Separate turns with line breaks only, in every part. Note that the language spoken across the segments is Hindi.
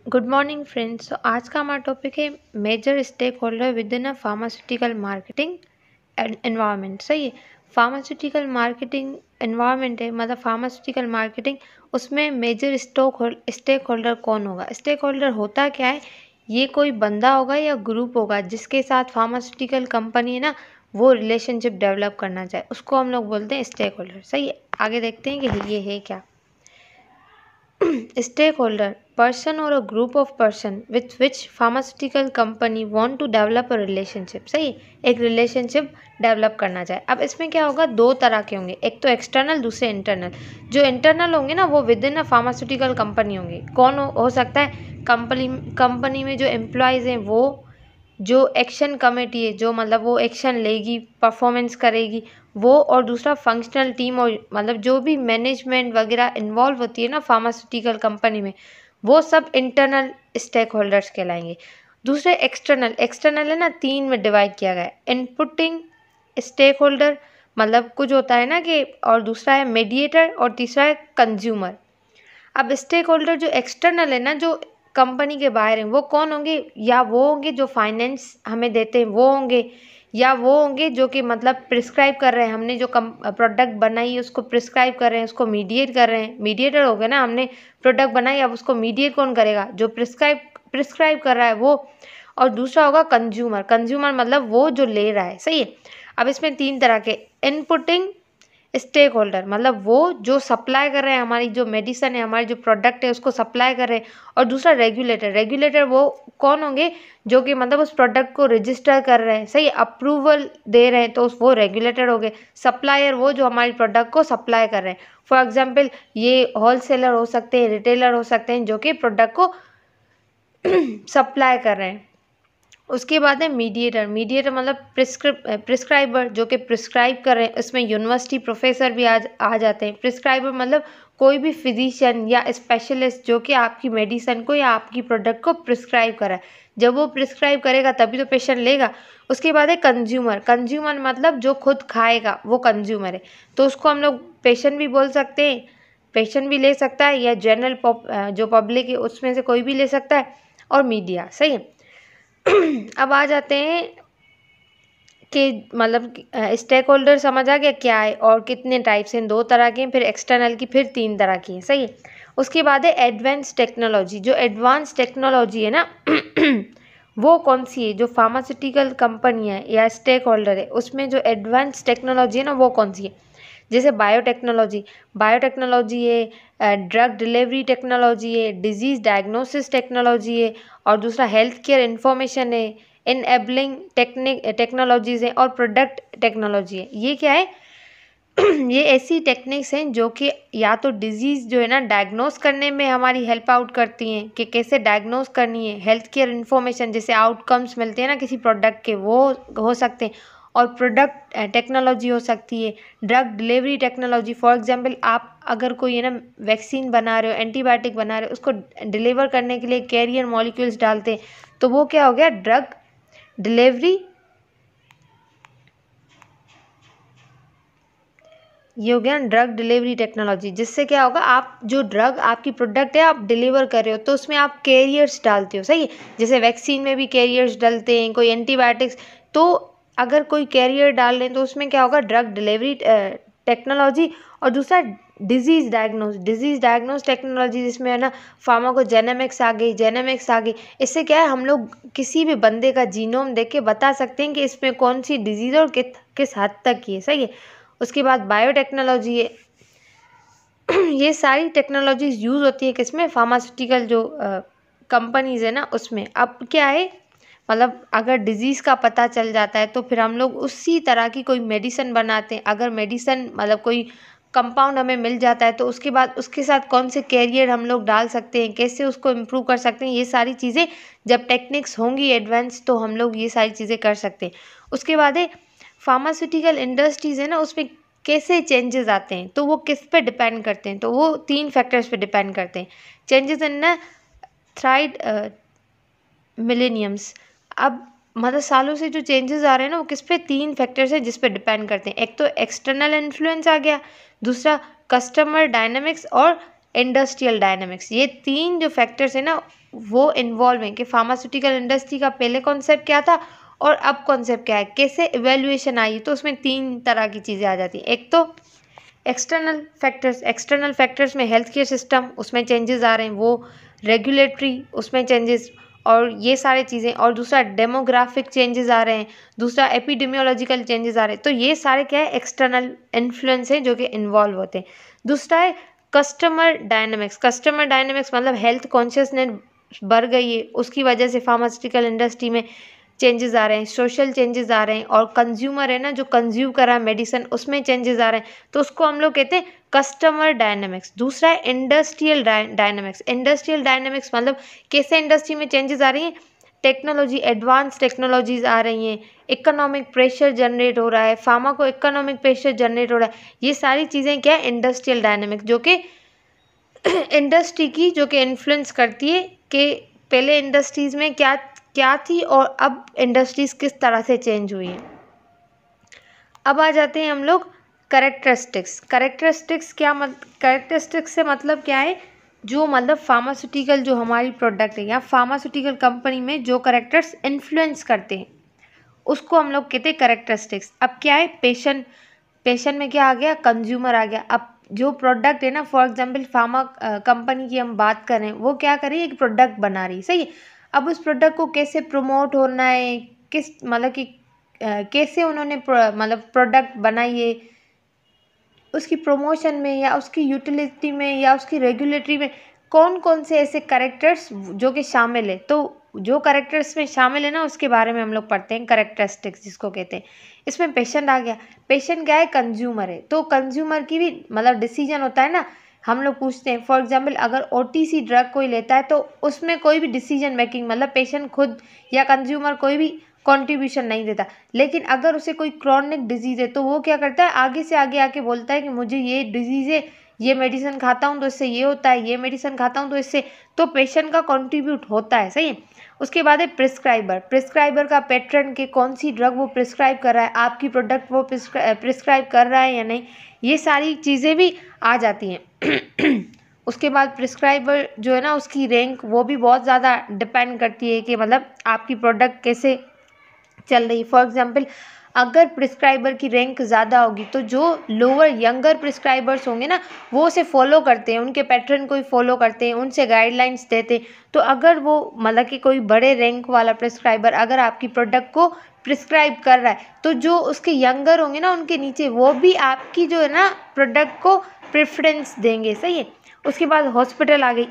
Good morning friends. आज का हमारा टॉपिक है major stakeholder within a pharmaceutical marketing environment. सही है। फार्मास्यूटिकल मार्केटिंग एनवायरनमेंट है, मतलब फार्मास्यूटिकल मार्केटिंग, उसमें मेजर स्टेक होल्डर कौन होगा। स्टेक होल्डर होता क्या है, ये कोई बंदा होगा या ग्रुप होगा जिसके साथ फार्मास्यूटिकल कंपनी है ना, वो रिलेशनशिप डेवलप करना चाहे, उसको हम लोग बोलते हैं स्टेक होल्डर। सही है। आगे देखते हैं कि ये है क्या। Stakeholder, person or a group of person with which pharmaceutical company want to develop a relationship। सही, एक रिलेशनशिप डेवलप करना चाहे। अब इसमें क्या होगा, दो तरह के होंगे, एक तो एक्सटर्नल, दूसरे इंटरनल। जो इंटरनल होंगे ना, वो with in a pharmaceutical company होंगे। कौन हो सकता है, कंपनी में जो एम्प्लॉयज़ हैं वो, जो एक्शन कमेटी है, जो मतलब वो एक्शन लेगी, परफॉर्मेंस करेगी वो, और दूसरा फंक्शनल टीम, और मतलब जो भी मैनेजमेंट वगैरह इन्वॉल्व होती है ना फार्मास्यूटिकल कंपनी में, वो सब इंटरनल स्टेक होल्डर्स कहलाएंगे। दूसरे एक्सटर्नल है ना, तीन में डिवाइड किया गया है। इनपुटिंग स्टेक होल्डर, मतलब कुछ होता है ना कि, और दूसरा है मीडिएटर, और तीसरा है कंज्यूमर। अब स्टेक होल्डर जो एक्सटर्नल है ना, जो कंपनी के बाहर हैं, वो कौन होंगे, या वो होंगे जो फाइनेंस हमें देते हैं वो होंगे, या वो होंगे जो कि मतलब प्रिस्क्राइब कर रहे हैं, हमने जो प्रोडक्ट बनाई है उसको प्रिस्क्राइब कर रहे हैं, उसको मीडिएट कर रहे हैं। मीडिएटर हो गया ना, हमने प्रोडक्ट बनाई, अब उसको मीडिएट कौन करेगा, जो प्रिस्क्राइब कर रहा है वो। और दूसरा होगा कंज्यूमर मतलब वो जो ले रहा है। सही है। अब इसमें तीन तरह के, इनपुटिंग स्टेक होल्डर मतलब वो जो सप्लाई कर रहे हैं, हमारी जो मेडिसिन है, हमारी जो प्रोडक्ट है उसको सप्लाई कर रहे हैं। और दूसरा रेगुलेटर वो कौन होंगे, जो कि मतलब उस प्रोडक्ट को रजिस्टर कर रहे हैं। सही, अप्रूवल दे रहे हैं, तो वो रेगुलेटर हो गए। सप्लायर वो जो हमारी प्रोडक्ट को सप्लाई कर रहे हैं। फॉर एग्जाम्पल, ये होलसेलर हो सकते हैं, रिटेलर हो सकते हैं, जो कि प्रोडक्ट को सप्लाई कर रहे हैं। उसके बाद है मीडिएटर मतलब प्रिस्क्राइबर, जो कि प्रिस्क्राइब कर रहे हैं। इसमें यूनिवर्सिटी प्रोफेसर भी आ जाते हैं। प्रिस्क्राइबर मतलब कोई भी फिजिशियन या स्पेशलिस्ट जो कि आपकी मेडिसिन को या आपकी प्रोडक्ट को प्रिस्क्राइब करा है। जब वो प्रिस्क्राइब करेगा तभी तो पेशेंट लेगा। उसके बाद है कंज्यूमर मतलब जो खुद खाएगा वो कंज्यूमर है। तो उसको हम लोग पेशेंट भी बोल सकते हैं, पेशेंट भी ले सकता है, या जनरल जो पब्लिक है उसमें से कोई भी ले सकता है। और मीडिया। सही है। अब आ जाते हैं कि मतलब स्टेक होल्डर समझ आ गया क्या है और कितने टाइप्स हैं। दो तरह के हैं, फिर एक्सटर्नल की फिर तीन तरह की हैं। सही है। उसके बाद है एडवांस टेक्नोलॉजी। जो एडवांस टेक्नोलॉजी है ना वो कौन सी है, जो फार्मास्यूटिकल कंपनी है या स्टेक होल्डर है उसमें जो एडवांस टेक्नोलॉजी है ना, वो कौन सी है। जैसे बायोटेक्नोलॉजी है, ड्रग डिलीवरी टेक्नोलॉजी है, डिजीज़ डायग्नोसिस टेक्नोलॉजी है, और दूसरा हेल्थ केयर इंफॉर्मेशन है, इनएबलिंग टेक्नोलॉजीज़ हैं, और प्रोडक्ट टेक्नोलॉजी है। ये क्या है ये ऐसी टेक्निक्स हैं जो कि या तो डिजीज़ जो है ना डायग्नोस करने में हमारी हेल्प आउट करती हैं कि कैसे डायग्नोस करनी है। हेल्थ केयर इन्फॉर्मेशन जैसे आउटकम्स मिलते हैं ना किसी प्रोडक्ट के, वो हो सकते हैं। और प्रोडक्ट टेक्नोलॉजी हो सकती है। Drug delivery technology, for example आप अगर कोई है ना वैक्सीन बना रहे हो, एंटीबायोटिक बना रहे हो, उसको डिलीवर करने के लिए कैरियर मॉलिक्यूल्स डालते हैं, तो वो क्या हो गया, ड्रग डिलीवरी। ये हो गया ड्रग डिलीवरी टेक्नोलॉजी, जिससे क्या होगा, आप जो ड्रग आपकी प्रोडक्ट है आप डिलीवर कर रहे हो तो उसमें आप कैरियर्स डालते हो। सही है। जैसे वैक्सीन में भी कैरियर्स डालते हैं, कोई एंटीबायोटिक्स, तो अगर कोई कैरियर डाल रहे हैं तो उसमें क्या होगा, ड्रग डिलीवरी टेक्नोलॉजी। और दूसरा डिजीज़ डायग्नोस टेक्नोलॉजी, जिसमें है ना फार्माकोजेनेमिक्स आ गई। इससे क्या है, हम लोग किसी भी बंदे का जीनोम देख के बता सकते हैं कि इसमें कौन सी डिजीज़ और किस हद तक की है। सही है। उसके बाद बायोटेक्नोलॉजी है ये सारी टेक्नोलॉजीज यूज़ होती है किसमें, फार्मास्यूटिकल जो कंपनीज है ना उसमें। अब क्या है, मतलब अगर डिजीज़ का पता चल जाता है तो फिर हम लोग उसी तरह की कोई मेडिसिन बनाते हैं। अगर मेडिसिन मतलब कोई कंपाउंड हमें मिल जाता है तो उसके बाद उसके साथ कौन से कैरियर हम लोग डाल सकते हैं, कैसे उसको इम्प्रूव कर सकते हैं, ये सारी चीज़ें जब टेक्निक्स होंगी एडवांस तो हम लोग ये सारी चीज़ें कर सकते हैं। उसके बाद है फार्मास्यूटिकल इंडस्ट्रीज़ है ना, उसमें कैसे चेंजेस आते हैं, तो वो किस पे डिपेंड करते हैं, तो वो तीन फैक्टर्स पे डिपेंड करते हैं। चेंजेस इन ना थ्राइड मिलेनियम्स। अब मतलब सालों से जो चेंजेस आ रहे हैं ना, वो किस पे, तीन फैक्टर्स हैं जिस पे डिपेंड करते हैं। एक तो एक्सटर्नल इन्फ्लुएंस आ गया, दूसरा कस्टमर डायनामिक्स, और इंडस्ट्रियल डायनेमिक्स। ये 3 जो फैक्टर्स है ना वो इन्वॉल्व हैं कि फार्मास्यूटिकल इंडस्ट्री का पहले कॉन्सेप्ट क्या था और अब कॉन्सेप्ट क्या है, कैसे इवेल्युएशन आई। तो उसमें 3 तरह की चीज़ें आ जाती हैं। एक तो एक्सटर्नल फैक्टर्स में हेल्थ केयर सिस्टम, उसमें चेंजेस आ रहे हैं, वो रेगुलेटरी, उसमें चेंजेस और ये सारी चीज़ें। और दूसरा डेमोग्राफिक चेंजेस आ रहे हैं, दूसरा एपिडेमियोलॉजिकल चेंजेस आ रहे हैं। तो ये सारे क्या है, एक्सटर्नल इन्फ्लुएंस हैं जो कि इन्वॉल्व होते हैं। दूसरा है कस्टमर डायनेमिक्स। कस्टमर डायनेमिक्स मतलब हेल्थ कॉन्शियसनेस बढ़ गई है, उसकी वजह से फार्मास्यूटिकल इंडस्ट्री में चेंजेस आ रहे हैं, सोशल चेंजेस आ रहे हैं। और कंज्यूमर है ना जो कंज्यूम कर रहा है मेडिसिन, उसमें चेंजेस आ रहे हैं, तो उसको हम लोग कहते हैं कस्टमर डायनेमिक्स। दूसरा है इंडस्ट्रियल डायनेमिक्स। इंडस्ट्रियल डायनेमिक्स मतलब कैसे इंडस्ट्री में चेंजेस आ रही हैं, टेक्नोलॉजी, एडवांस टेक्नोलॉजीज आ रही हैं, इकोनॉमिक प्रेशर जनरेट हो रहा है, फार्मा को इकोनॉमिक प्रेशर जनरेट हो रहा है। ये सारी चीज़ें क्या है, इंडस्ट्रियल डायनेमिक्स, जो कि इंडस्ट्री की जो कि इन्फ्लुएंस करती है कि पहले इंडस्ट्रीज में क्या क्या थी और अब इंडस्ट्रीज किस तरह से चेंज हुई हैं। अब आ जाते हैं हम लोग कैरेक्टरिस्टिक्स। कैरेक्टरिस्टिक्स से मतलब क्या है, जो मतलब फार्मास्यूटिकल जो हमारी प्रोडक्ट है या फार्मास्यूटिकल कंपनी में जो कैरेक्टर्स इन्फ्लुएंस करते हैं उसको हम लोग कहते हैं कैरेक्टरिस्टिक्स। अब क्या है, पेशेंट में क्या आ गया, कंज्यूमर आ गया। अब जो प्रोडक्ट है ना, फॉर एग्जांपल फार्मा कंपनी की हम बात करें, वो क्या कर रही है, एक प्रोडक्ट बना रही है, सही है। अब उस प्रोडक्ट को कैसे प्रमोट होना है, किस मतलब कि कैसे उन्होंने मतलब प्रोडक्ट बनाई है, उसकी प्रमोशन में या उसकी यूटिलिटी में या उसकी रेगुलेटरी में कौन कौन से ऐसे कैरेक्टर्स जो कि शामिल है। तो जो कैरेक्टर्स में शामिल है ना उसके बारे में हम लोग पढ़ते हैं, कैरेक्टरिस्टिक्स जिसको कहते हैं। इसमें पेशेंट आ गया। पेशेंट क्या है, कंज्यूमर है। तो कंज्यूमर की भी मतलब डिसीजन होता है ना, हम लोग पूछते हैं फॉर एग्जांपल अगर ओटीसी ड्रग कोई लेता है तो उसमें कोई भी डिसीजन मेकिंग मतलब पेशेंट खुद या कंज्यूमर कोई भी कंट्रीब्यूशन नहीं देता। लेकिन अगर उसे कोई क्रॉनिक डिजीज़ है तो वो क्या करता है, आगे से आगे आके बोलता है कि मुझे ये डिजीज़ है, ये मेडिसिन खाता हूँ तो इससे ये होता है, ये मेडिसिन खाता हूँ तो इससे, तो पेशेंट का कंट्रीब्यूट होता है, सही है। उसके बाद है प्रिस्क्राइबर। प्रिस्क्राइबर का पैटर्न के कौन सी ड्रग वो प्रिस्क्राइब कर रहा है, आपकी प्रोडक्ट वो प्रिस्क्राइब कर रहा है या नहीं, ये सारी चीज़ें भी आ जाती हैं। उसके बाद प्रिस्क्राइबर जो है ना उसकी रैंक वो भी बहुत ज़्यादा डिपेंड करती है कि मतलब आपकी प्रोडक्ट कैसे चल रही। फॉर एग्जांपल अगर प्रिस्क्राइबर की रैंक ज़्यादा होगी तो जो लोअर यंगर प्रिस्क्राइबर्स होंगे ना वो उसे फॉलो करते हैं, उनके पैटर्न को ही फॉलो करते हैं, उनसे गाइडलाइंस देते हैं। तो अगर वो मतलब कि कोई बड़े रैंक वाला प्रिस्क्राइबर अगर आपकी प्रोडक्ट को प्रिस्क्राइब कर रहा है तो जो उसके यंगर होंगे ना उनके नीचे वो भी आपकी जो है ना प्रोडक्ट को प्रेफरेंस देंगे, सही है। उसके बाद हॉस्पिटल आ गई।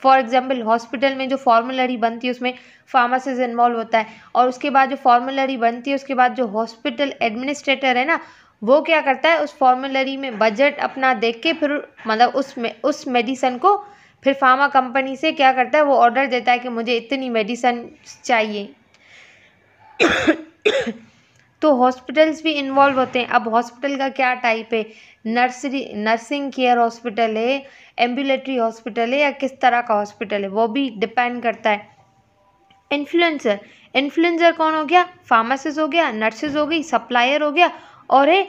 फॉर एग्जाम्पल हॉस्पिटल में जो फॉर्मूलरी बनती है उसमें फार्मासिस्ट इन्वॉल्व होता है। और उसके बाद जो फॉर्मूलरी बनती है उसके बाद जो हॉस्पिटल एडमिनिस्ट्रेटर है ना वो क्या करता है, उस फॉर्मूलरी में बजट अपना देख के फिर मतलब उस मेडिसिन को फिर फार्मा कंपनी से क्या करता है, वो ऑर्डर देता है कि मुझे इतनी मेडिसिन चाहिए। तो हॉस्पिटल्स भी इन्वॉल्व होते हैं। अब हॉस्पिटल का क्या टाइप है, नर्सिंग केयर हॉस्पिटल है, एम्बुलेटरी हॉस्पिटल है या किस तरह का हॉस्पिटल है, वो भी डिपेंड करता है। इन्फ्लुएंसर कौन हो गया, फार्मासिस्ट हो गया, नर्सेज हो गई, सप्लायर हो गया, और है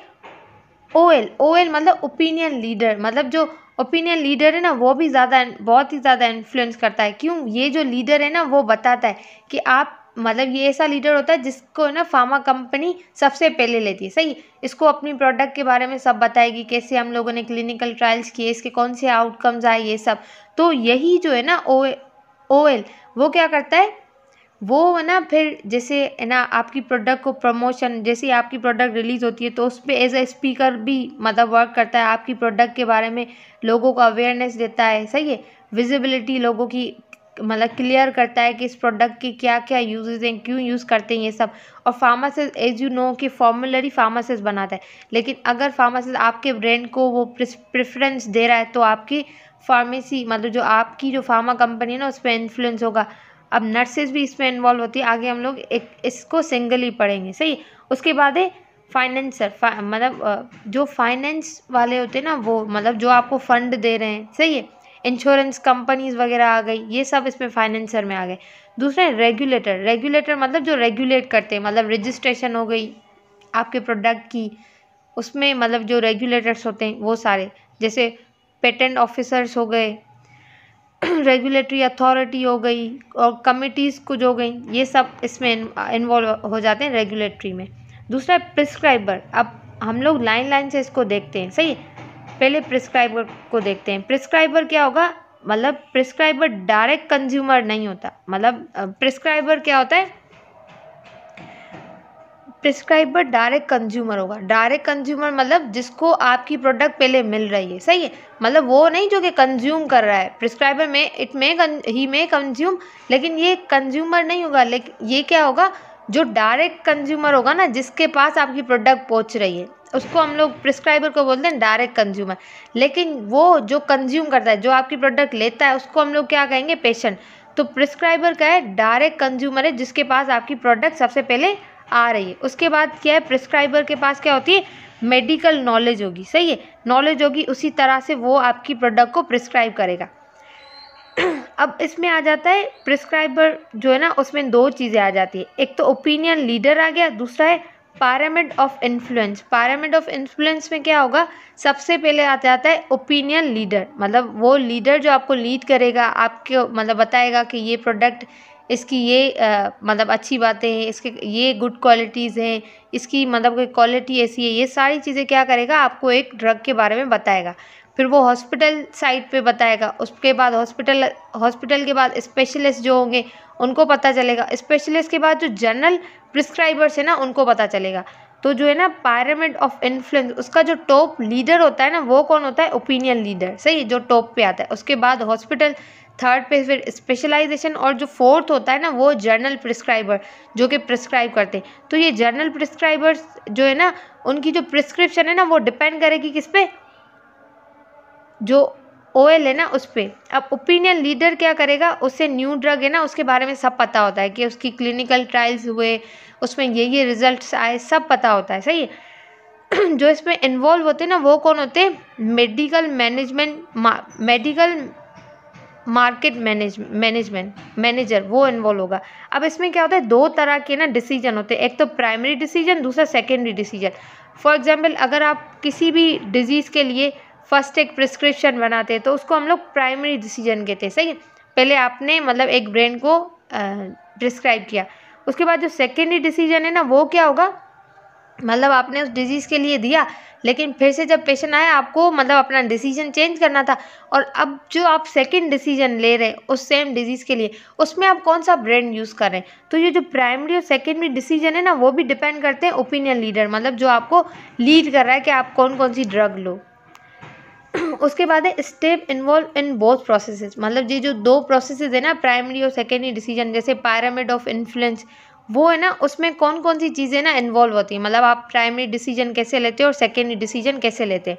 ओएल मतलब ओपिनियन लीडर। मतलब जो ओपिनियन लीडर है ना वो भी बहुत ही ज़्यादा इन्फ्लुएंस करता है। क्यों, ये जो लीडर है ना वो बताता है कि आप मतलब ये ऐसा लीडर होता है जिसको ना फार्मा कंपनी सबसे पहले लेती है, सही। इसको अपनी प्रोडक्ट के बारे में सब बताएगी, कैसे हम लोगों ने क्लिनिकल ट्रायल्स किए, इसके कौन से आउटकम्स आए, ये सब। तो यही जो है ना ओएल वो क्या करता है, वो है ना फिर जैसे है ना आपकी प्रोडक्ट को प्रमोशन, जैसे आपकी प्रोडक्ट रिलीज होती है तो उस पर एज ए स्पीकर भी मतलब वर्क करता है, आपकी प्रोडक्ट के बारे में लोगों को अवेयरनेस देता है, सही है। विजिबिलिटी लोगों की मतलब क्लियर करता है कि इस प्रोडक्ट के क्या क्या यूजेस हैं, क्यों यूज़ करते हैं, ये सब। और फार्मासिस्ट एज यू नो कि फॉर्मूलरी फार्मासिस्ट बनाता है, लेकिन अगर फार्मासिस्ट आपके ब्रांड को वो प्रेफरेंस दे रहा है तो आपकी फार्मेसी मतलब जो आपकी जो फार्मा कंपनी है ना उस पर इन्फ्लुएंस होगा। अब नर्सेज भी इसमें इन्वॉल्व होती है, आगे हम लोग इसको सिंगली पढ़ेंगे, सही। उसके बाद है फाइनेंसर, मतलब जो फाइनेंस वाले होते हैं ना वो मतलब जो आपको फंड दे रहे हैं, सही है। इंश्योरेंस कंपनीज वगैरह आ गई, ये सब इसमें फाइनेंसर में आ गए। दूसरा है रेगुलेटर मतलब जो रेगुलेट करते हैं, मतलब रजिस्ट्रेशन हो गई आपके प्रोडक्ट की, उसमें मतलब जो रेगुलेटर्स होते हैं वो सारे, जैसे पेटेंट ऑफिसर्स हो गए, रेगुलेटरी अथॉरिटी हो गई और कमिटीज़ कुछ हो गई, ये सब इसमें इन्वॉल्व हो जाते हैं रेगुलेटरी में। दूसरा है प्रिस्क्राइबर। अब हम लोग लाइन लाइन से इसको देखते हैं, सही है। पहले प्रिस्क्राइबर को देखते हैं। प्रिस्क्राइबर क्या होगा, मतलब प्रिस्क्राइबर डायरेक्ट कंज्यूमर नहीं होता। मतलब प्रिस्क्राइबर क्या होता है, प्रिस्क्राइबर डायरेक्ट कंज्यूमर होगा। डायरेक्ट कंज्यूमर मतलब जिसको आपकी प्रोडक्ट पहले मिल रही है, सही है। मतलब वो नहीं जो कि कंज्यूम कर रहा है। प्रिस्क्राइबर में ही मे कंज्यूम, लेकिन ये कंज्यूमर नहीं होगा। लेकिन ये क्या होगा, जो डायरेक्ट कंज्यूमर होगा ना, जिसके पास आपकी प्रोडक्ट पहुंच रही है, उसको हम लोग प्रिस्क्राइबर को बोलते हैं डायरेक्ट कंज्यूमर। लेकिन वो जो कंज्यूम करता है, जो आपकी प्रोडक्ट लेता है, उसको हम लोग क्या कहेंगे, पेशेंट। तो प्रिस्क्राइबर क्या है, डायरेक्ट कंज्यूमर है, जिसके पास आपकी प्रोडक्ट सबसे पहले आ रही है। उसके बाद क्या है, प्रिस्क्राइबर के पास क्या होती है, मेडिकल नॉलेज होगी, सही है। नॉलेज होगी, उसी तरह से वो आपकी प्रोडक्ट को प्रिस्क्राइब करेगा। अब इसमें आ जाता है प्रिस्क्राइबर जो है ना, उसमें दो चीज़ें आ जाती है। एक तो ओपिनियन लीडर आ गया, दूसरा है pyramid of influence. Pyramid of influence में क्या होगा, सबसे पहले आ जाता है ओपिनियन लीडर। मतलब वो लीडर जो आपको लीड करेगा, आपको मतलब बताएगा कि ये प्रोडक्ट, इसकी ये मतलब अच्छी बातें हैं, इसके ये गुड क्वालिटीज़ हैं, इसकी मतलब कोई क्वालिटी ऐसी है, ये सारी चीज़ें क्या करेगा, आपको एक ड्रग के बारे में बताएगा। फिर वो हॉस्पिटल साइड पे बताएगा। उसके बाद हॉस्पिटल के बाद स्पेशलिस्ट जो होंगे उनको पता चलेगा। स्पेशलिस्ट के बाद जो जनरल प्रिस्क्राइबर्स है ना, उनको पता चलेगा। तो जो है ना पायरामिड ऑफ इन्फ्लुएंस, उसका जो टॉप लीडर होता है ना, वो कौन होता है, ओपिनियन लीडर, सही, जो टॉप पे आता है। उसके बाद हॉस्पिटल, थर्ड पे फिर स्पेशलाइजेशन, और जो फोर्थ होता है ना, वो जर्नल प्रिस्क्राइबर, जो कि प्रिस्क्राइब करते हैं। तो ये जर्नल प्रिस्क्राइबर्स जो है ना, उनकी जो प्रिस्क्रिप्शन है ना, वो डिपेंड करेगी किस पे, जो ओएल है ना, उस पर। अब ओपिनियन लीडर क्या करेगा, उससे न्यू ड्रग है ना, उसके बारे में सब पता होता है कि उसकी क्लिनिकल ट्रायल्स हुए, उसमें ये रिजल्ट्स आए, सब पता होता है, सही है। जो इसमें इन्वॉल्व होते हैं ना, वो कौन होते हैं, मेडिकल मार्केट मैनेजर, वो इन्वॉल्व होगा। अब इसमें क्या होता है, दो तरह के ना डिसीजन होते हैं। एक तो प्राइमरी डिसीजन, दूसरा सेकेंडरी डिसीजन। फॉर एग्जाम्पल, अगर आप किसी भी डिजीज़ के लिए फर्स्ट एक प्रिस्क्रिप्शन बनाते हैं, तो उसको हम लोग प्राइमरी डिसीजन कहते हैं, सही है। पहले आपने मतलब एक ब्रांड को प्रिस्क्राइब किया। उसके बाद जो सेकेंडरी डिसीजन है ना, वो क्या होगा, मतलब आपने उस डिजीज़ के लिए दिया, लेकिन फिर से जब पेशेंट आया, आपको मतलब अपना डिसीजन चेंज करना था। और अब जो आप सेकंड डिसीजन ले रहे हैं उस सेम डिजीज़ के लिए, उसमें आप कौन सा ब्रांड यूज़ कर रहे हैं। तो ये जो प्राइमरी और सेकेंडरी डिसीजन है ना, वो भी डिपेंड करते हैं ओपिनियन लीडर, मतलब जो आपको लीड कर रहा है कि आप कौन कौन सी ड्रग लो। उसके बाद है step involve in both processes. मतलब ये जो दो प्रोसेसेस है ना, प्राइमरी और सेकेंडरी डिसीजन, जैसे पायरामिड ऑफ इन्फ्लुएंस, वो है ना, उसमें कौन कौन सी चीज़ें ना इन्वॉल्व होती हैं। मतलब आप प्राइमरी डिसीजन कैसे लेते हो और सेकेंडरी डिसीजन कैसे लेते हैं।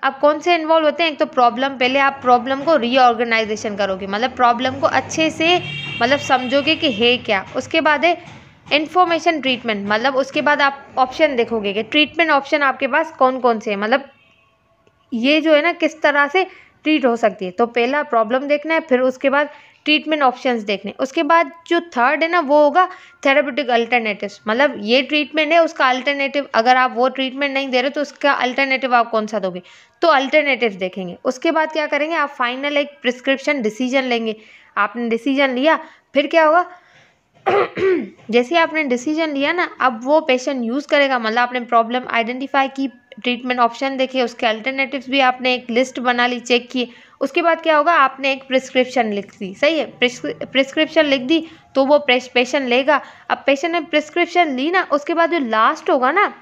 अब कौन से इन्वॉल्व होते हैं, एक तो प्रॉब्लम, पहले आप प्रॉब्लम को रीऑर्गेनाइजेशन करोगे, मतलब प्रॉब्लम को अच्छे से मतलब समझोगे कि है क्या। उसके बाद है इन्फॉर्मेशन ट्रीटमेंट, मतलब उसके बाद आप ऑप्शन देखोगे कि ट्रीटमेंट ऑप्शन आपके पास कौन कौन से हैं, मतलब ये जो है ना किस तरह से ट्रीट हो सकती है। तो पहला प्रॉब्लम देखना है, फिर उसके बाद ट्रीटमेंट ऑप्शंस देखने। उसके बाद जो थर्ड है ना, वो होगा थेरेप्यूटिक अल्टरनेटिव्स, मतलब ये ट्रीटमेंट है, उसका अल्टरनेटिव, अगर आप वो ट्रीटमेंट नहीं दे रहे तो उसका अल्टरनेटिव आप कौन सा दोगे, तो अल्टरनेटिव देखेंगे। उसके बाद क्या करेंगे, आप फाइनल एक प्रिस्क्रिप्शन डिसीजन लेंगे। आपने डिसीजन लिया, फिर क्या होगा, जैसे आपने डिसीजन लिया ना, अब वो पेशेंट यूज़ करेगा। मतलब आपने प्रॉब्लम आइडेंटिफाई की, ट्रीटमेंट ऑप्शन देखे, उसके अल्टरनेटिव्स भी आपने एक लिस्ट बना ली, चेक किए। उसके बाद क्या होगा, आपने एक प्रिस्क्रिप्शन लिख दी, सही है। प्रिस्क्रिप्शन लिख दी तो वो पेशेंट लेगा। अब पेशेंट ने प्रिस्क्रिप्शन ली ना, उसके बाद जो लास्ट होगा ना,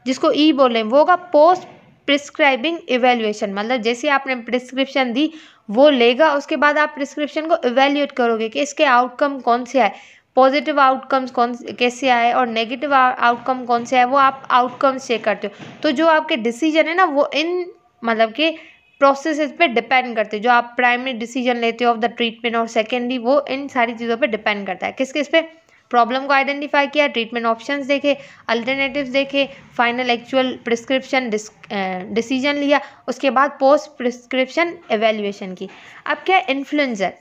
जिसको ई बोले, वो होगा पोस्ट प्रिस्क्राइबिंग इवेल्युएशन। मतलब जैसे आपने प्रिस्क्रिप्शन दी, वो लेगा, उसके बाद आप प्रिस्क्रिप्शन को इवेल्युएट करोगे कि इसके आउटकम कौन से आए, पॉजिटिव आउटकम्स कैसे आए और नेगेटिव आउटकम कौन से आए, वो आप आउटकम्स चेक करते हो। तो जो आपके डिसीजन है ना, वो इन मतलब के प्रोसेसेस पे डिपेंड करते हैं। जो आप प्राइमरी डिसीजन लेते हो ऑफ द ट्रीटमेंट और सेकेंडरी, वो इन सारी चीज़ों पे डिपेंड करता है। किस किस पे, प्रॉब्लम को आइडेंटिफाई किया, ट्रीटमेंट ऑप्शंस देखे, अल्टरनेटिव्स देखे, फाइनल एक्चुअल प्रिस्क्रिप्शन डिसीजन लिया, उसके बाद पोस्ट प्रिस्क्रिप्शन एवेल्युएशन की। अब क्या इन्फ्लुएंसर,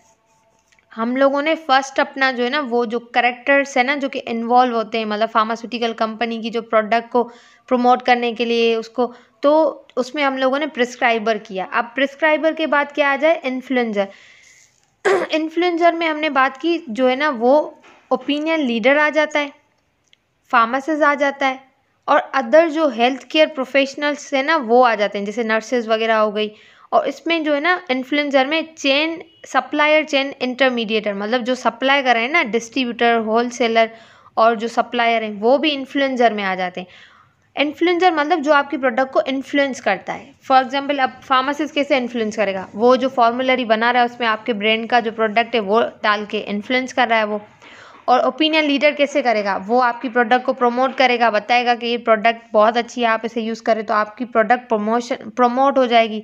हम लोगों ने फर्स्ट अपना जो है ना, वो जो करेक्टर्स है ना जो कि इन्वॉल्व होते हैं, मतलब फार्मास्यूटिकल कंपनी की जो प्रोडक्ट को प्रमोट करने के लिए उसको, तो उसमें हम लोगों ने प्रिस्क्राइबर किया। अब प्रिस्क्राइबर के बाद क्या आ जाए, इन्फ्लुएंसर। इन्फ्लुएंसर में हमने बात की जो है ना वो ओपिनियन लीडर आ जाता है, फार्मासिस्ट आ जाता है, और अदर जो हेल्थ केयर प्रोफेशनल्स है ना वो आ जाते हैं, जैसे नर्सेज वगैरह हो गई। और इसमें जो है ना इन्फ्लुएंसर में चेन सप्लायर, चेन इंटरमीडिएटर, मतलब जो सप्लाई कर रहे हैं ना, डिस्ट्रीब्यूटर, होलसेलर और जो सप्लायर हैं वो भी इन्फ्लुएंसर में आ जाते हैं। इन्फ्लुएंसर मतलब जो आपकी प्रोडक्ट को इन्फ्लुएंस करता है। फॉर एग्जांपल अब फार्मासिस्ट कैसे इन्फ्लुएंस करेगा, वो जो फॉर्मूलरी बना रहा है उसमें आपके ब्रांड का जो प्रोडक्ट है वो डाल के इन्फ्लुएंस कर रहा है वो। और ओपिनियन लीडर कैसे करेगा, वो आपकी प्रोडक्ट को प्रमोट करेगा, बताएगा कि ये प्रोडक्ट बहुत अच्छी है, आप इसे यूज़ करें तो आपकी प्रोडक्ट प्रमोट हो जाएगी,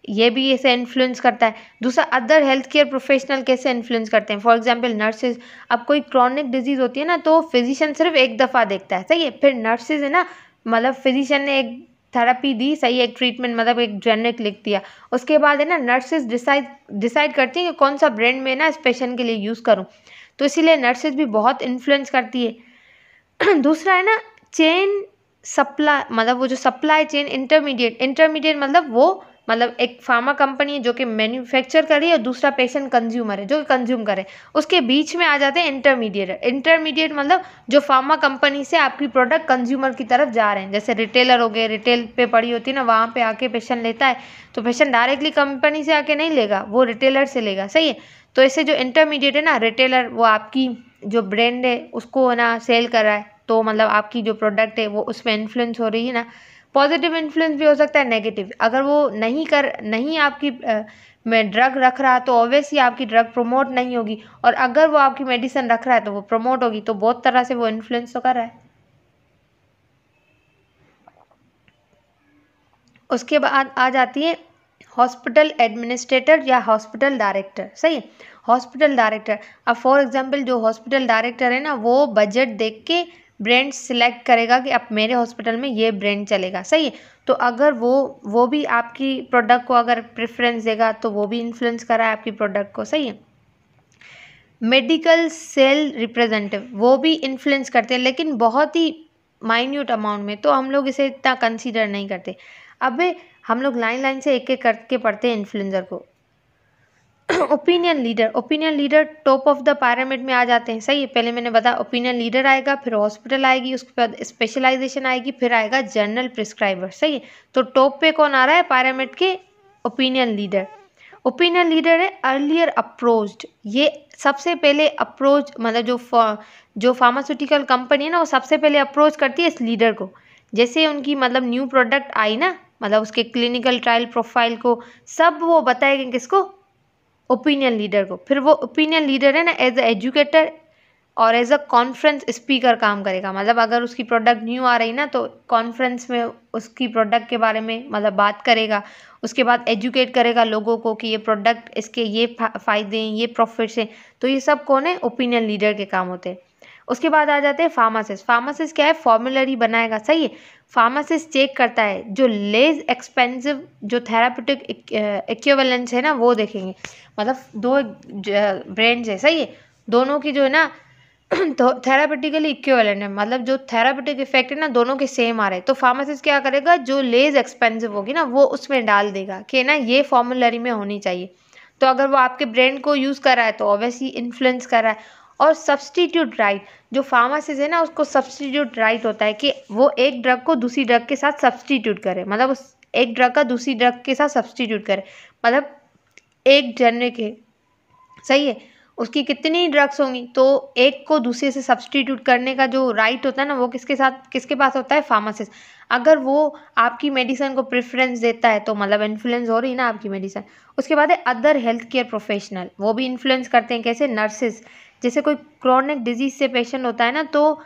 ये भी ऐसे इन्फ्लुएंस करता है। दूसरा, अदर हेल्थ केयर प्रोफेशनल कैसे इन्फ्लुएंस करते हैं, फॉर एग्जांपल नर्सेज। अब कोई क्रॉनिक डिजीज़ होती है ना तो फिजिशियन सिर्फ एक दफ़ा देखता है, सही है, फिर नर्सेज है ना, मतलब फिजिशियन ने एक थेरेपी दी, सही, एक ट्रीटमेंट मतलब एक जेनेरिक लिख दिया, उसके बाद है ना नर्सेज डिसाइड करती हैं कि कौन सा ब्रांड में ना इस पेशेंट के लिए यूज़ करूँ, तो इसीलिए नर्सेज भी बहुत इन्फ्लुएंस करती है। दूसरा है ना चेन सप्लाई, मतलब वो जो सप्लाई चेन इंटरमीडिएट मतलब वो, मतलब एक फार्मा कंपनी है जो कि मैन्युफैक्चर कर रही है और दूसरा पेशेंट कंज्यूमर है जो कि कंज्यूम करे, उसके बीच में आ जाते हैं इंटरमीडिएट मतलब जो फार्मा कंपनी से आपकी प्रोडक्ट कंज्यूमर की तरफ जा रहे हैं, जैसे रिटेलर हो गए, रिटेल पे पड़ी होती है ना, वहाँ पे आके पेशेंट लेता है, तो पेशेंट डायरेक्टली कंपनी से आके नहीं लेगा, वो रिटेलर से लेगा, सही है। तो ऐसे जो इंटरमीडिएट है ना, रिटेलर वो आपकी जो ब्रांड है उसको है ना सेल कर रहा है, तो मतलब आपकी जो प्रोडक्ट है वो उसमें इन्फ्लुएंस हो रही है ना। पॉजिटिव इन्फ्लुएंस भी हो सकता है, नेगेटिव। अगर वो नहीं आपकी में ड्रग रख रहा तो ऑब्वियसली आपकी ड्रग प्रमोट नहीं होगी, और अगर वो आपकी मेडिसिन रख रहा है तो वो प्रमोट होगी, तो बहुत तरह से वो इन्फ्लुएंस तो कर रहा है। उसके बाद आ जाती है हॉस्पिटल एडमिनिस्ट्रेटर या हॉस्पिटल डायरेक्टर, सही है। हॉस्पिटल डायरेक्टर, अब फॉर एग्जांपल जो हॉस्पिटल डायरेक्टर है ना वो बजट देख के ब्रांड सिलेक्ट करेगा कि अब मेरे हॉस्पिटल में ये ब्रांड चलेगा, सही है। तो अगर वो भी आपकी प्रोडक्ट को अगर प्रेफरेंस देगा तो वो भी इन्फ्लुएंस करा है आपकी प्रोडक्ट को, सही है। मेडिकल सेल रिप्रेजेंटेटिव, वो भी इन्फ्लुएंस करते हैं लेकिन बहुत ही माइन्यूट अमाउंट में, तो हम लोग इसे इतना कंसीडर नहीं करते। अब हम लोग लाइन से एक एक करके पढ़ते हैं इन्फ्लुएंसर को। Opinion leader top of the pyramid में आ जाते हैं, सही है। पहले मैंने बताया ओपिनियन लीडर आएगा, फिर हॉस्पिटल आएगी, उसके बाद स्पेशलाइजेशन आएगी, फिर आएगा जनरल प्रिस्क्राइबर, सही है। तो टॉप पे कौन आ रहा है पिरामिड के, ओपिनियन लीडर है अर्लियर अप्रोच्ड, ये सबसे पहले अप्रोच, मतलब जो फार्मास्यूटिकल कंपनी है ना वो सबसे पहले अप्रोच करती है इस लीडर को। जैसे उनकी मतलब न्यू प्रोडक्ट आई ना, मतलब उसके क्लिनिकल ट्रायल प्रोफाइल को सब वो बताएंगे किसको, ओपिनियन लीडर को। फिर वो ओपिनियन लीडर है ना एज अ एजुकेटर और एज अ कॉन्फ्रेंस स्पीकर काम करेगा, मतलब अगर उसकी प्रोडक्ट न्यू आ रही ना तो कॉन्फ्रेंस में उसकी प्रोडक्ट के बारे में मतलब बात करेगा, उसके बाद एजुकेट करेगा लोगों को कि ये प्रोडक्ट इसके ये फ़ायदे हैं, ये प्रॉफिट्स हैं। तो ये सब कौन है, ओपिनियन लीडर के काम होते हैं। उसके बाद आ जाते हैं फार्मासिस्ट क्या है, फॉर्मूलरी बनाएगा, सही है। फार्मासिस्ट चेक करता है जो लेस एक्सपेंसिव जो थेराप्यूटिक इक्विवेलेंस है ना वो देखेंगे, मतलब दो ब्रांड्स है, सही है, दोनों की जो है ना तो थेरापेटिकली इक्विवेलेंट है, मतलब जो थेरापेटिक इफेक्ट है ना दोनों के सेम आ रहे हैं। तो फार्मासिस्ट क्या करेगा, जो लेस एक्सपेंसिव होगी ना वो उसमें डाल देगा कि ना ये फॉर्मूलरी में होनी चाहिए। तो अगर वो आपके ब्रांड को यूज़ कर रहा है तो ऑब्वियसली इन्फ्लुएंस कर रहा है। और सब्सटीट्यूट राइट, जो फार्मासिस्ट है ना उसको सब्सटीट्यूट राइट होता है कि वो एक ड्रग को दूसरी ड्रग के साथ सब्सटीट्यूट करे, मतलब उस एक ड्रग का दूसरी ड्रग के साथ सब्सटीट्यूट करे, मतलब एक जेनेरिक है, सही है, उसकी कितनी ड्रग्स होंगी तो एक को दूसरे से सब्सटीट्यूट करने का जो राइट होता है ना वो किसके पास होता है, फार्मासिस्ट। अगर वो आपकी मेडिसिन को प्रेफरेंस देता है तो मतलब इन्फ्लुएंस हो रही है ना आपकी मेडिसिन। उसके बाद है अदर हेल्थ केयर प्रोफेशनल, वो भी इन्फ्लुएंस करते हैं, कैसे, नर्सेज। जैसे कोई क्रॉनिक डिजीज से पेशेंट होता है ना तो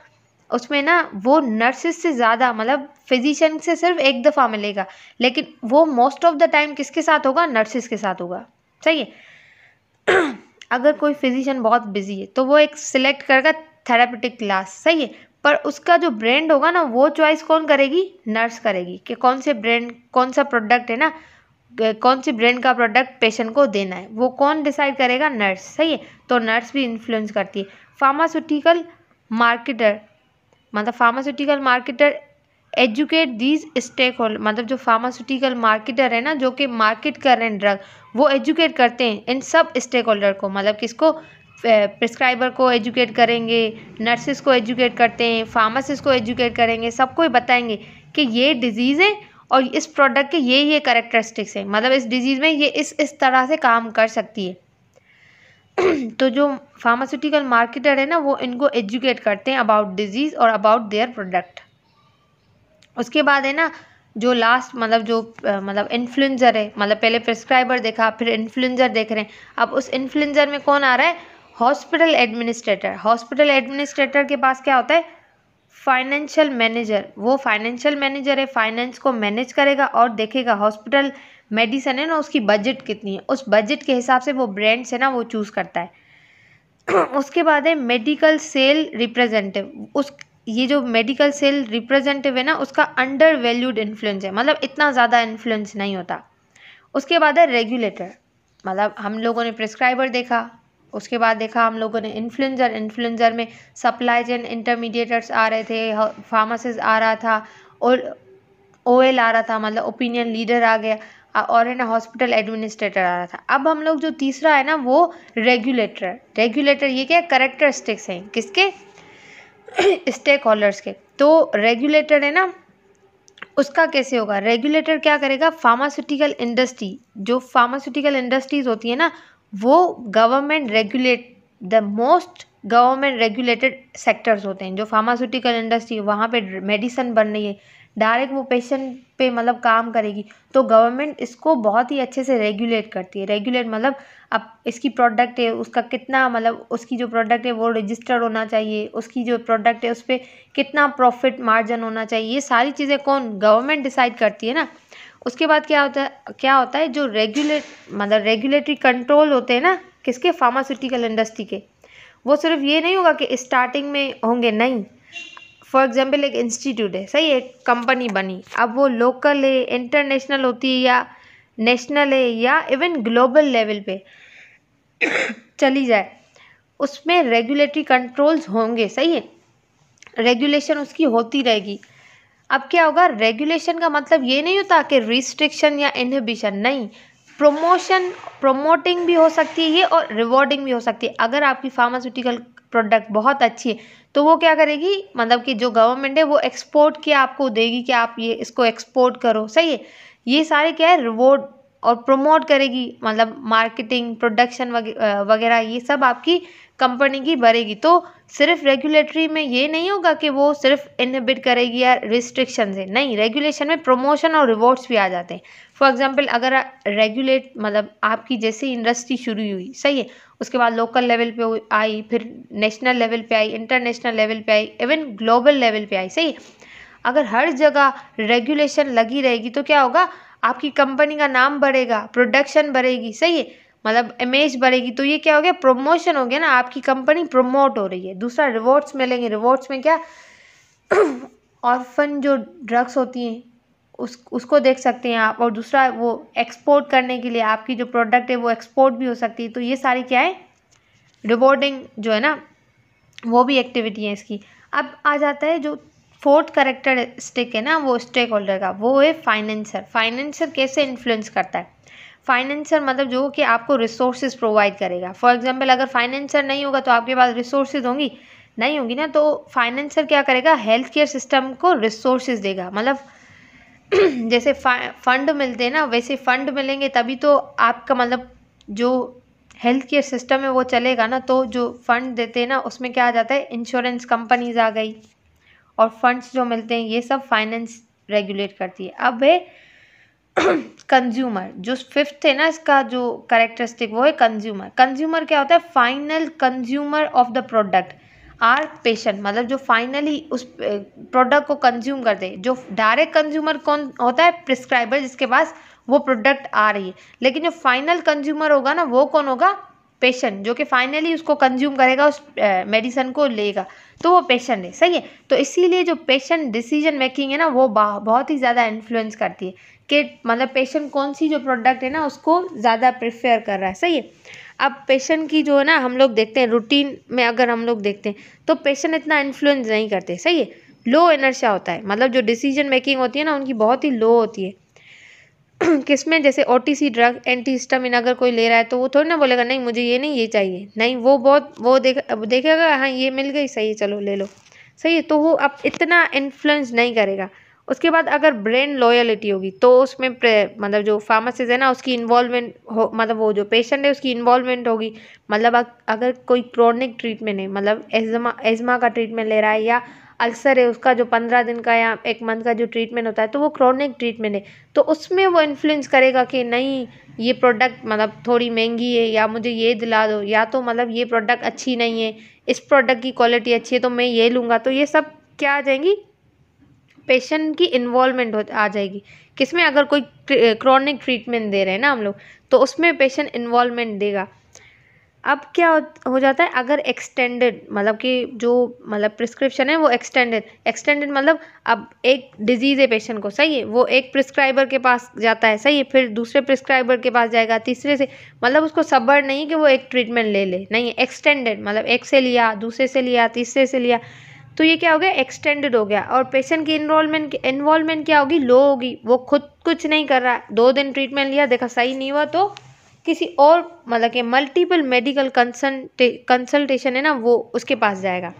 उसमें ना वो नर्सेज से ज़्यादा, मतलब फिजिशियन से सिर्फ एक दफ़ा मिलेगा, लेकिन वो मोस्ट ऑफ द टाइम किसके साथ होगा, नर्सेज के साथ होगा, सही है। अगर कोई फिजिशियन बहुत बिजी है तो वो एक सिलेक्ट करेगा थेरापेटिक क्लास, सही है, पर उसका जो ब्रांड होगा ना वो चॉइस कौन करेगी, नर्स करेगी, कि कौन से ब्रांड, कौन सा प्रोडक्ट है ना, कौन सी ब्रांड का प्रोडक्ट पेशेंट को देना है, वो कौन डिसाइड करेगा, नर्स, सही है। तो नर्स भी इन्फ्लुएंस करती है। फार्मास्यूटिकल मार्केटर, मतलब pharmaceutical marketer educate these stakeholder, मतलब जो फार्मास्यूटिकल मार्केटर है ना, जो कि मार्केट कर रहे हैं ड्रग, वो एजुकेट करते हैं इन सब स्टेक होल्डर को, मतलब किसको, प्रिस्क्राइबर को एजुकेट करेंगे, नर्सिस को एजुकेट करते हैं, फार्मासिस्ट को एजुकेट करेंगे, सबको ही बताएंगे कि ये डिजीज़ है और इस प्रोडक्ट के ये कैरेक्टरिस्टिक्स हैं, मतलब इस डिजीज़ में ये इस तरह से काम कर सकती है। तो जो फार्मास्यूटिकल मार्केटर है ना, वो इनको एजुकेट करते हैं अबाउट डिजीज़ और अबाउट देयर प्रोडक्ट। उसके बाद है ना, जो लास्ट मतलब जो मतलब इन्फ्लुएंसर है, मतलब पहले प्रिस्क्राइबर देखा, फिर इन्फ्लुएंसर देख रहे हैं। अब उस इन्फ्लुएंसर में कौन आ रहा है? Hospital administrator. हॉस्पिटल एडमिनिस्ट्रेटर के पास क्या होता है? Financial manager. वो फाइनेंशियल मैनेजर है, फाइनेंस को मैनेज करेगा और देखेगा हॉस्पिटल मेडिसिन है ना, उसकी बजट कितनी है, उस बजट के हिसाब से वो ब्रांड्स है ना वो चूज़ करता है। उसके बाद है मेडिकल सेल रिप्रेजेंटेटिव। उस ये जो मेडिकल सेल रिप्रेजेंटेटिव है ना, उसका अंडर वैल्यूड इन्फ्लुएंस है, मतलब इतना ज़्यादा इन्फ्लुएंस नहीं होता। उसके बाद है रेगुलेटर, मतलब हम लोगों ने प्रिस्क्राइबर देखा, उसके बाद देखा हम लोगों ने इन्फ्लुएंसर। इन्फ्लुएंसर में सप्लाई चेन इंटरमीडिएटर्स आ रहे थे, फार्मासिस्ट आ रहा था और OL आ रहा था, मतलब ओपिनियन लीडर आ गया, और है ना हॉस्पिटल एडमिनिस्ट्रेटर आ रहा था। अब हम लोग जो तीसरा है ना वो रेगुलेटर। रेगुलेटर ये क्या कैरेक्टरिस्टिक्स हैं किसके? स्टेक होल्डर्स के। तो रेगुलेटर है ना, उसका कैसे होगा? रेगुलेटर क्या करेगा? फार्मास्यूटिकल इंडस्ट्री, जो फार्मास्यूटिकल इंडस्ट्रीज होती है ना, वो government regulate the most government regulated sectors होते हैं। जो फार्मास्यूटिकल इंडस्ट्री वहाँ पे मेडिसिन बन रही है, डायरेक्ट वो पेशेंट पे मतलब काम करेगी, तो गवर्नमेंट इसको बहुत ही अच्छे से रेगुलेट करती है। रेगुलेट मतलब अब इसकी प्रोडक्ट है, उसका कितना मतलब उसकी जो प्रोडक्ट है वो रजिस्टर्ड होना चाहिए, उसकी जो प्रोडक्ट है उस पर कितना प्रॉफिट मार्जिन होना चाहिए, ये सारी चीज़ें कौन? गवर्नमेंट डिसाइड करती है ना। उसके बाद क्या होता है जो मतलब रेगुलेटरी कंट्रोल होते हैं ना किसके? फार्मास्यूटिकल इंडस्ट्री के। वो सिर्फ ये नहीं होगा कि स्टार्टिंग में होंगे, नहीं। फॉर एग्जाम्पल एक इंस्टीट्यूट है, सही, एक कंपनी बनी, अब वो लोकल है, इंटरनेशनल होती है या नेशनल है या इवन ग्लोबल लेवल पे चली जाए, उसमें रेगुलेटरी कंट्रोल्स होंगे, सही है, रेगुलेशन उसकी होती रहेगी। अब क्या होगा? रेगुलेशन का मतलब ये नहीं होता कि रिस्ट्रिक्शन या इनहिबिशन, नहीं। प्रोमोटिंग भी हो सकती है ये और रिवॉर्डिंग भी हो सकती है। अगर आपकी फार्मास्यूटिकल प्रोडक्ट बहुत अच्छी है तो वो क्या करेगी, मतलब कि जो गवर्नमेंट है वो एक्सपोर्ट किया आपको देगी कि आप ये इसको एक्सपोर्ट करो, सही है। ये सारे क्या है? रिवॉर्ड और प्रमोट करेगी, मतलब मार्केटिंग, प्रोडक्शन वगैरह ये सब आपकी कंपनी की बढ़ेगी। तो सिर्फ रेगुलेटरी में ये नहीं होगा कि वो सिर्फ इनहिबिट करेगी या रिस्ट्रिक्शन है, नहीं, रेगुलेशन में प्रमोशन और रिवॉर्ड्स भी आ जाते हैं। फॉर एग्जांपल अगर रेगुलेट मतलब आपकी जैसी इंडस्ट्री शुरू हुई, सही है, उसके बाद लोकल लेवल पे आई, फिर नेशनल लेवल पे आई, इंटरनेशनल लेवल पे आई, इवन ग्लोबल लेवल पे आई, सही है। अगर हर जगह रेगुलेशन लगी रहेगी तो क्या होगा? आपकी कंपनी का नाम बढ़ेगा, प्रोडक्शन बढ़ेगी, सही है, मतलब इमेज बढ़ेगी। तो ये क्या हो गया? प्रमोशन हो गया ना, आपकी कंपनी प्रमोट हो रही है। दूसरा रिवॉर्ड्स मिलेंगे। रिवॉर्ड्स में क्या? ऑर्फन जो ड्रग्स होती हैं उसको देख सकते हैं आप, और दूसरा वो एक्सपोर्ट करने के लिए आपकी जो प्रोडक्ट है वो एक्सपोर्ट भी हो सकती है। तो ये सारी क्या है? रिवॉर्डिंग जो है ना वो भी एक्टिविटी है इसकी। अब आ जाता है जो फोर्थ कैरेक्टरिस्टिक है ना वो स्टेक होल्डर का, वो है फाइनेंसर। फाइनेंसर कैसे इन्फ्लुएंस करता है? फाइनेंसर मतलब जो कि आपको रिसोर्सेज प्रोवाइड करेगा। फॉर एग्जांपल अगर फाइनेंसर नहीं होगा तो आपके पास रिसोर्सेज होंगी नहीं होंगी ना, तो फाइनेंसर क्या करेगा? हेल्थ केयर सिस्टम को रिसोर्सेज देगा। मतलब जैसे फंड मिलते हैं ना, वैसे फंड मिलेंगे तभी तो आपका मतलब जो हेल्थ केयर सिस्टम है वो चलेगा ना। तो जो फंड देते हैं ना उसमें क्या आ जाता है? इंश्योरेंस कंपनीज आ गई, और फंड्स जो मिलते हैं ये सब फाइनेंस रेगुलेट करती है। अब है कंज्यूमर, जो फिफ्थ है ना इसका जो कैरेक्टरिस्टिक वो है कंज्यूमर। कंज्यूमर क्या होता है? Final consumer of the product are patient, मतलब जो फाइनली उस प्रोडक्ट को कंज्यूम करते हैं। जो डायरेक्ट कंज्यूमर कौन होता है? प्रिस्क्राइबर, जिसके पास वो प्रोडक्ट आ रही है। लेकिन जो फाइनल कंज्यूमर होगा ना वो कौन होगा? पेशेंट, जो कि फाइनली उसको कंज्यूम करेगा, उस मेडिसिन को लेगा, तो वो पेशेंट है, सही है। तो इसीलिए जो पेशेंट डिसीजन मेकिंग है ना वो बहुत ही ज़्यादा इन्फ्लुएंस करती है कि मतलब पेशेंट कौन सी जो प्रोडक्ट है ना उसको ज़्यादा प्रेफर कर रहा है, सही है। अब पेशेंट की जो है ना हम लोग देखते हैं रूटीन में, अगर हम लोग देखते हैं तो पेशेंट इतना इन्फ्लुएंस नहीं करते, सही है। लो इनर्शिया होता है, मतलब जो डिसीजन मेकिंग होती है ना उनकी बहुत ही लो होती है। किसमें, जैसे ओटीसी ड्रग, एंटीहिस्टामिन अगर कोई ले रहा है तो वो थोड़ी ना बोलेगा नहीं मुझे ये नहीं ये चाहिए, नहीं वो बहुत वो देखेगा हाँ ये मिल गई सही है चलो ले लो, सही है, तो वो अब इतना इन्फ्लुएंस नहीं करेगा। उसके बाद अगर ब्रेन लॉयलिटी होगी तो उसमें मतलब जो फार्मासिस्ट है ना उसकी इन्वॉल्वमेंट हो, मतलब वो जो पेशेंट है उसकी इन्वॉल्वमेंट होगी। मतलब अगर कोई क्रोनिक ट्रीटमेंट है, मतलब एज्मा का ट्रीटमेंट ले रहा है या अल्सर है उसका जो 15 दिन का या 1 मंथ का जो ट्रीटमेंट होता है तो वो क्रोनिक ट्रीटमेंट है, तो उसमें वो इन्फ्लुएंस करेगा कि नहीं ये प्रोडक्ट मतलब थोड़ी महंगी है या मुझे ये दिला दो, या तो मतलब ये प्रोडक्ट अच्छी नहीं है, इस प्रोडक्ट की क्वालिटी अच्छी है तो मैं ये लूँगा। तो ये सब क्या आ जाएंगी, पेशेंट की इन्वॉल्वमेंट आ जाएगी। किसमें, अगर कोई क्रोनिक ट्रीटमेंट दे रहे हैं ना हम लोग तो उसमें पेशेंट इन्वॉल्वमेंट देगा। अब क्या हो जाता है, अगर एक्सटेंडेड मतलब कि जो मतलब प्रिस्क्रिप्शन है वो एक्सटेंडेड मतलब अब एक डिजीज़ है पेशेंट को, सही है, वो एक प्रिस्क्राइबर के पास जाता है, सही है, फिर दूसरे प्रिस्क्राइबर के पास जाएगा, तीसरे से, मतलब उसको सब्र नहीं कि वो एक ट्रीटमेंट ले ले, नहीं है, एक्सटेंडेड मतलब एक से लिया, दूसरे से लिया, तीसरे से लिया, तो ये क्या हो गया, एक्सटेंडेड हो गया। और पेशेंट की इन्वॉल्वमेंट क्या होगी, लो होगी, वो खुद कुछ नहीं कर रहा, 2 दिन ट्रीटमेंट लिया, देखा सही नहीं हुआ तो किसी और मतलब कि मल्टीपल मेडिकल कंसल्टेशन है ना वो उसके पास जाएगा।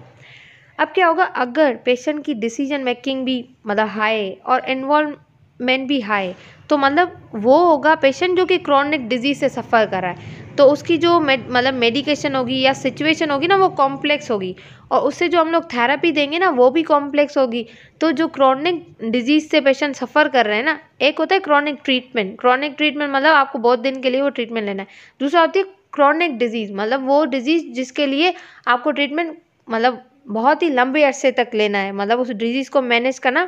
अब क्या होगा, अगर पेशेंट की डिसीजन मेकिंग भी मतलब हाई और इन्वॉल्वमेंट भी हाई, तो मतलब वो होगा पेशेंट जो कि क्रॉनिक डिजीज से सफ़र कर रहा है, तो उसकी जो मतलब मेडिकेशन होगी या सिचुएशन होगी ना वो कॉम्प्लेक्स होगी, और उससे जो हम लोग थेरेपी देंगे ना वो भी कॉम्प्लेक्स होगी। तो जो क्रॉनिक डिजीज से पेशेंट सफ़र कर रहे हैं ना, एक होता है क्रॉनिक ट्रीटमेंट मतलब आपको बहुत दिन के लिए वो ट्रीटमेंट लेना है, दूसरा होती है क्रॉनिक डिजीज़ मतलब वो डिजीज़ जिसके लिए आपको ट्रीटमेंट मतलब बहुत ही लंबे अरसे तक लेना है, मतलब उस डिजीज़ को मैनेज करना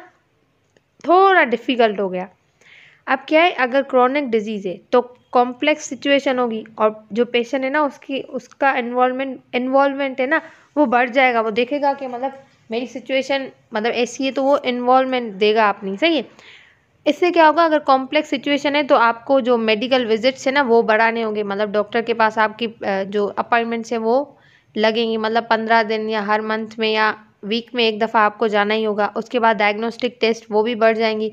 थोड़ा डिफ़िकल्ट हो गया। अब क्या है, अगर क्रॉनिक डिजीज़ है तो कॉम्प्लेक्स सिचुएशन होगी, और जो पेशेंट है ना उसका इन्वॉल्वमेंट है ना वो बढ़ जाएगा, वो देखेगा कि मतलब मेरी सिचुएशन मतलब ऐसी है तो वो इन्वॉल्वमेंट देगा अपनी, सही है। इससे क्या होगा, अगर कॉम्प्लेक्स सिचुएशन है तो आपको जो मेडिकल विजिट्स है ना वो बढ़ाने होंगे, मतलब डॉक्टर के पास आपकी जो अपॉइंटमेंट्स है वो लगेंगी, मतलब 15 दिन या हर मंथ में या वीक में एक दफ़ा आपको जाना ही होगा। उसके बाद डायग्नोस्टिक टेस्ट वो भी बढ़ जाएंगी,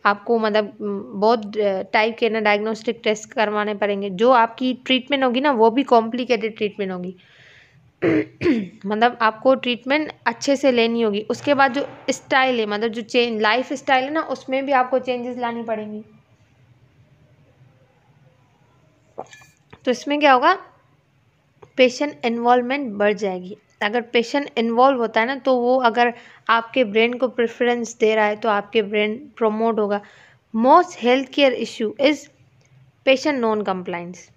आपको मतलब बहुत टाइप के ना डायग्नोस्टिक टेस्ट करवाने पड़ेंगे, जो आपकी ट्रीटमेंट होगी ना वो भी कॉम्प्लिकेटेड ट्रीटमेंट होगी। मतलब आपको ट्रीटमेंट अच्छे से लेनी होगी। उसके बाद जो स्टाइल है मतलब जो चेंज लाइफ स्टाइल है ना उसमें भी आपको चेंजेस लानी पड़ेंगी। तो इसमें क्या होगा, पेशेंट इन्वॉल्वमेंट बढ़ जाएगी। अगर पेशेंट इन्वॉल्व होता है ना तो वो अगर आपके ब्रेन को प्रेफरेंस दे रहा है तो आपके ब्रेन प्रोमोट होगा। Most health care issue is patient non compliance.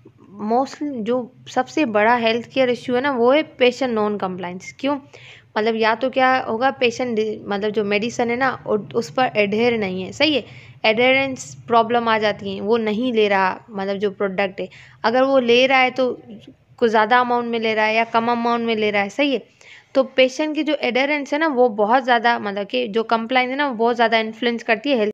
Mostly जो सबसे बड़ा हेल्थ केयर इशू है ना वो है पेशेंट नॉन कंप्लाइंस। क्यों, मतलब या तो क्या होगा, पेशेंट मतलब जो मेडिसिन है ना उस पर एडहेर नहीं है, सही है, एडहेरेंस प्रॉब्लम आ जाती है, वो नहीं ले रहा मतलब जो प्रोडक्ट है, अगर वो ले रहा है तो कुछ ज़्यादा अमाउंट में ले रहा है या कम अमाउंट में ले रहा है, सही है। तो पेशेंट की जो एडहेरेंस है ना वो बहुत ज़्यादा मतलब कि जो कंप्लाइंस है ना वो बहुत ज़्यादा इन्फ्लुएंस करती है हेल्थ